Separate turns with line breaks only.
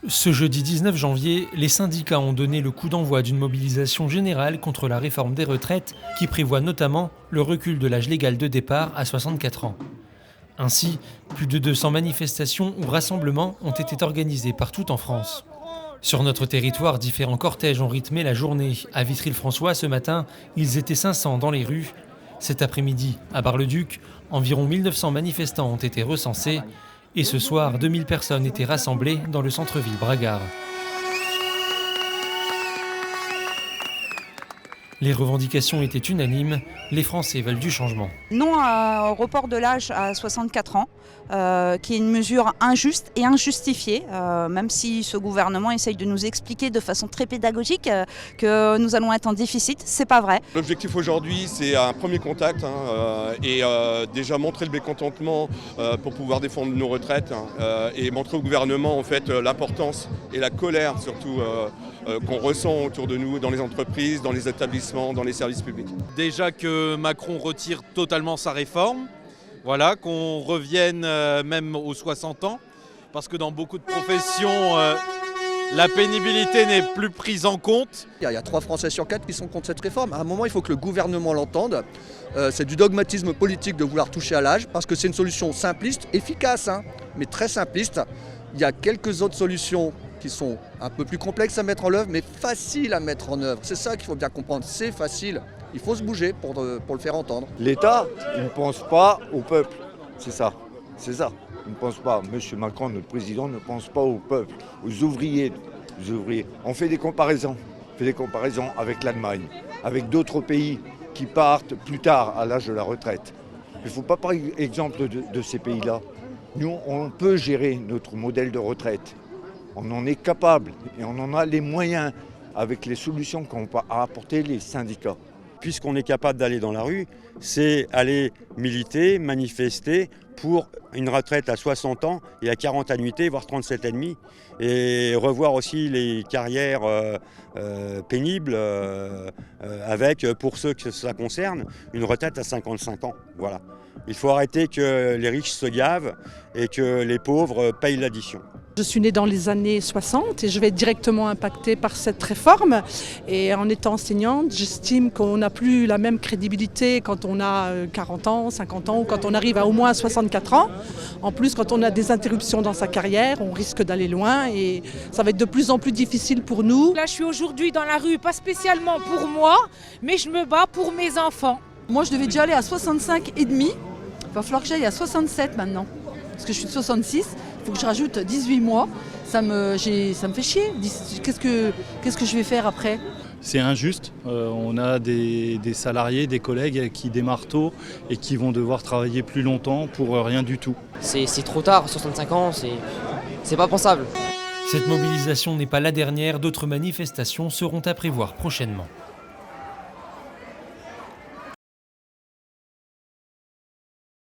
Ce jeudi 19 janvier, les syndicats ont donné le coup d'envoi d'une mobilisation générale contre la réforme des retraites qui prévoit notamment le recul de l'âge légal de départ à 64 ans. Ainsi, plus de 200 manifestations ou rassemblements ont été organisés partout en France. Sur notre territoire, différents cortèges ont rythmé la journée. À Vitry-le-François, ce matin, ils étaient 500 dans les rues. Cet après-midi, à Bar-le-Duc, environ 1900 manifestants ont été recensés. Et ce soir, 2000 personnes étaient rassemblées dans le centre-ville Bragard. Les revendications étaient unanimes, les Français veulent du changement.
Non au report de l'âge à 64 ans, qui est une mesure injuste et injustifiée, même si ce gouvernement essaye de nous expliquer de façon très pédagogique que nous allons être en déficit, c'est pas vrai.
L'objectif aujourd'hui, c'est un premier contact et déjà montrer le mécontentement pour pouvoir défendre nos retraites et montrer au gouvernement en fait l'importance et la colère surtout qu'on ressent autour de nous dans les entreprises, dans les établissements, dans les services publics.
Déjà que Macron retire totalement sa réforme, voilà, qu'on revienne même aux 60 ans, parce que dans beaucoup de professions, la pénibilité n'est plus prise en compte.
Il y a 3 Français sur 4 qui sont contre cette réforme. À un moment, il faut que le gouvernement l'entende. C'est du dogmatisme politique de vouloir toucher à l'âge, parce que c'est une solution simpliste, efficace, mais très simpliste. Il y a quelques autres solutions qui sont un peu plus complexes à mettre en œuvre, mais faciles à mettre en œuvre. C'est ça qu'il faut bien comprendre, c'est facile. Il faut se bouger pour le faire entendre.
L'État, il ne pense pas au peuple, c'est ça. Il ne pense pas, M. Macron, notre président, ne pense pas au peuple, aux ouvriers. On fait des comparaisons, avec l'Allemagne, avec d'autres pays qui partent plus tard à l'âge de la retraite. Il ne faut pas prendre exemple de ces pays-là. Nous, on peut gérer notre modèle de retraite. On en est capable et on en a les moyens avec les solutions qu'ont apportées les syndicats.
Puisqu'on est capable d'aller dans la rue, c'est aller militer, manifester pour une retraite à 60 ans et à 40 annuités, voire 37,5. Et revoir aussi les carrières pénibles avec, pour ceux que ça concerne, une retraite à 55 ans. Voilà. Il faut arrêter que les riches se gavent et que les pauvres payent l'addition.
Je suis née dans les années 60 et je vais être directement impactée par cette réforme. Et en étant enseignante, j'estime qu'on n'a plus la même crédibilité quand on a 40 ans, 50 ans ou quand on arrive à au moins 64 ans. En plus, quand on a des interruptions dans sa carrière, on risque d'aller loin et ça va être de plus en plus difficile pour nous.
Là, je suis aujourd'hui dans la rue, pas spécialement pour moi, mais je me bats pour mes enfants.
Moi, je devais déjà aller à 65 et demi. Il va falloir que j'aille à 67 maintenant, parce que je suis de 66. Il faut que je rajoute 18 mois. Ça me fait chier. Qu'est-ce que je vais faire après ?
C'est injuste. On a des salariés, des collègues qui démarrent tôt et qui vont devoir travailler plus longtemps pour rien du tout.
C'est trop tard, 65 ans, c'est pas pensable.
Cette mobilisation n'est pas la dernière, d'autres manifestations seront à prévoir prochainement.